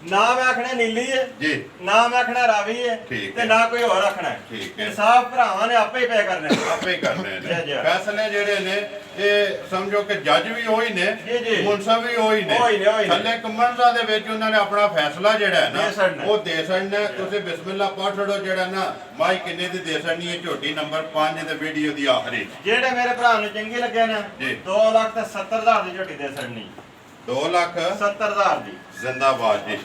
ਨਾ ਮੈਂ ਆਖਣਾ ਨੀਲੀ ਹੈ ਜੀ ਨਾ ਮੈਂ ਆਖਣਾ ਰਾਵੀ ਹੈ ਠੀਕ ਤੇ ਹੈ। ਨਾ ਕੋਈ ਹੋਰ ਆਖਣਾ ਹੈ। ਠੀਕ ਹੈ। ਇਨਸਾਫ ਭਰਾਵਾਂ ਨੇ ਆਪੇ ਹੀ ਪੈ ਕਰਨੇ ਆਪੇ ਹੀ ਕਰਨੇ ਜੀ, ਨੇ ਜੀ। ਫੈਸਲੇ ਜਿਹੜੇ ਨੇ ਇਹ ਸਮਝੋ ਕਿ ਜੱਜ ਵੀ ਉਹੀ ਜੀ, ਨੇ ਜੀ। ਮੁਨਸਫ ਵੀ ਉਹੀ ਨੇ ਉਹੀ ਨੇ। ਥੱਲੇ ਕਮੰਡਾਂ ਦੇ ਵਿੱਚ ਉਹਨਾਂ ਨੇ ਆਪਣਾ ਫੈਸਲਾ ਜਿਹੜਾ ਹੈ ਦੇ ਛੱਡਣਾ। ਨਾ ਉਹ ਦੇ ਛੱਡਣਾ। ਤੁਸੀਂ ਬਿਸਮਿਲ੍ਲਾ ਪੜ੍ਹ ਛੱਡੋ ਜਿਹੜਾ ਨਾ ਮਾਈ ਕਿੰਨੇ ਦੀ ਦੇ ਛੱਡਣੀ ਹੈ ਝੋਟੀ ਨੰਬਰ 5 ਦੇ ਵੀਡੀਓ ਦੀ ਆਖਰੀ ਜਿਹੜੇ ਮੇਰੇ ਭਰਾ ਨੂੰ ਚੰਗੀ ਲੱਗੇ ਨਾ ਜੀ। 2,70,000 ਦੀ ਝੋਟੀ ਦੇ ਛੱਡਣੀ 2 ਲੱਖ 70,000 ਦੀ। ਜ਼ਿੰਦਾਬਾਦ ਜੀ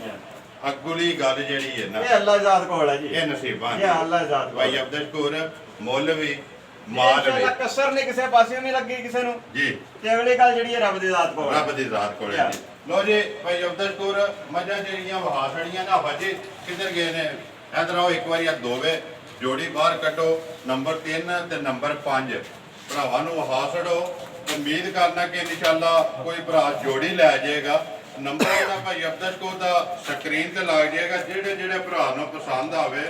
ਅਗਲੀ ਗੱਲ ਜਿਹੜੀ ਹੈ ਨਾ ਇਹ ਅੱਲਾ ਜ਼ਾਤ ਕੋਲ ਹੈ ਜੀ। ਇਹ ਨਸੀਬਾਂ ਇਹ ਅੱਲਾ ਜ਼ਾਤ ਕੋਲ ਭਾਈ ਅਬਦੁਸ਼ਕੂਰ ਮੁੱਲ ਵੀ ਮਾਲ ਵੀ ਇਹ ਕਸਰ ਨਹੀਂ ਕਿਸੇ ਪਾਸੇ ਨਹੀਂ ਲੱਗੀ ਕਿਸੇ ਨੂੰ ਜੀ ਤੇ ਅਗਲੀ ਗੱਲ ਜਿਹੜੀ ਹੈ ਰੱਬ ਦੀ ਜ਼ਾਤ ਕੋਲ ਹੈ। ਰੱਬ ਦੀ ਜ਼ਾਤ ਕੋਲ ਹੈ ਜੀ। ਲੋ ਜੀ ਭਾਈ ਅਬਦੁਸ਼ਕੂਰ ਮੱਝਾਂ ਜਿਹੜੀਆਂ ਵਹਾ ਛੜੀਆਂ ਨਾ ਭਾਜੀ ਕਿੱਧਰ ਗਏ ਨੇ ਇਧਰ ਆਓ ਇੱਕ ਵਾਰੀ ਆ ਦੋਵੇਂ ਜੋੜੀ ਬਾਹਰ ਕੱਢੋ ਨੰਬਰ 3 ਤੇ ਨੰਬਰ 5 ਭਰਾਵਾਂ ਨੂੰ ਵਹਾ ਛੜੋ। ਉਮੀਦ ਕਰਨਾ ਕਿ ਇਨਸ਼ਾਅੱਲਾ ਕੋਈ ਭਰਾ ਜੋੜੀ ਲੈ ਜਾਏਗਾ। ਨੰਬਰ ਜਿਹੜਾ ਭਾਈ ਅਬਦੁਸ਼ਕੂਰ ਦਾ ਸਕਰੀਨ ਤੇ ਲੱਗ ਜਾਏਗਾ। ਜਿਹੜੇ ਜਿਹੜੇ ਭਰਾ ਨੂੰ ਪਸੰਦ ਆਵੇ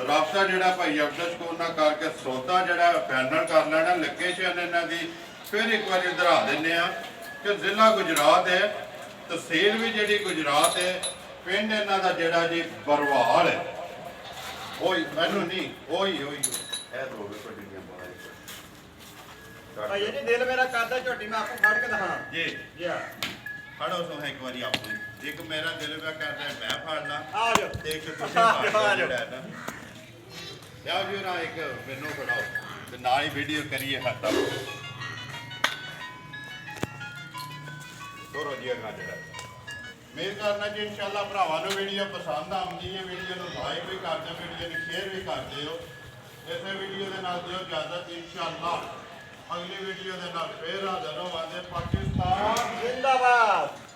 ਰਾਬਤਾ ਜਿਹੜਾ ਭਾਈ ਅਬਦੁਸ਼ਕੂਰ ਨਾਲ ਕਰਕੇ ਸੌਦਾ ਜਿਹੜਾ ਫਾਈਨਲ ਕਰ ਲੈਣਾ। ਲੋਕੇਸ਼ਨ ਇਹਨਾਂ ਦੀ ਫਿਰ ਇੱਕ ਵਾਰੀ ਦਿਖਾ ਦਿੰਨੇ ਆ ਕਿ ਜ਼ਿਲ੍ਹਾ ਗੁਜਰਾਤ ਹੈ, ਤਹਿਸੀਲ ਵੀ ਜਿਹੜੀ ਗੁਜਰਾਤ ਹੈ, ਪਿੰਡ ਇਹਨਾਂ ਦਾ ਜਿਹੜਾ ਜੀ ਬਰਵਾਲ ਹੈ। ਉਹੀ ਮੈਨੂੰ ਨਹੀਂ ਉਹੀ ਇਹ ਦੋ ਵੀ ਕੋਈ ਨਹੀਂ ਭਾਈ ਜੀ ਦਿਲ ਮੇਰਾ ਕਰਦਾ ਝੋਟੀ ਮੈਂ ਆਪਕੋ ਫੜ ਕੇ ਦਿਖਾਣਾ ਜੀ ਜੀ ਹਾਂ। ਫੜੋ ਸੋ ਇੱਕ ਵਾਰੀ ਆਪਣੀ ਇੱਕ ਮੇਰਾ ਦਿਲ ਪਿਆ ਕਰਦਾ ਹੈ ਮੈਂ ਫੜਨਾ ਆ ਜਾਓ ਤੇ ਇੱਕ ਤੁਸੀਂ ਫੜਨਾ ਜਿਹੜਾ ਹੈ ਨਾ ਲਿਆਓ ਜੀ ਨਾ ਇੱਕ ਮੈਨੂੰ ਫੜਾਓ ਤੇ ਨਾਲ ਹੀ ਵੀਡੀਓ ਕਰੀਏ ਹੱਥਾਂ ਤੋਰੋ ਜੀ ਅਗਾ ਜਿਹੜਾ ਮੇਰ ਕਰਨਾ ਜੀ ਇਨਸ਼ਾਅੱਲਾ ਭਰਾਵਾਂ ਨੂੰ ਵੀਡੀਓ ਪਸੰਦ ਆਉਂਦੀ ਹੈ ਵੀਡੀਓ ਨੂੰ ਲਾਈਕ ਵੀ ਕਰ ਦਿਓ ਵੀਡੀਓ ਨੂੰ ਸ਼ੇਅਰ ਵੀ ਕਰ ਦਿਓ। ਇਸੇ ਵੀਡੀਓ ਦੇ ਨਾਲ ਦਿਓ ਇਜਾਜ਼ਤ ਇਨਸ਼ਾਅੱਲਾ ਅਗਲੀ ਵੀਡੀਓ ਦੇ ਨਾਲ ਫੇਰ ਹਾਜ਼ਰ ਹੋਵਾਂਗੇ। ਪਾਕਿਸਤਾਨ ਜ਼ਿੰਦਾਬਾਦ।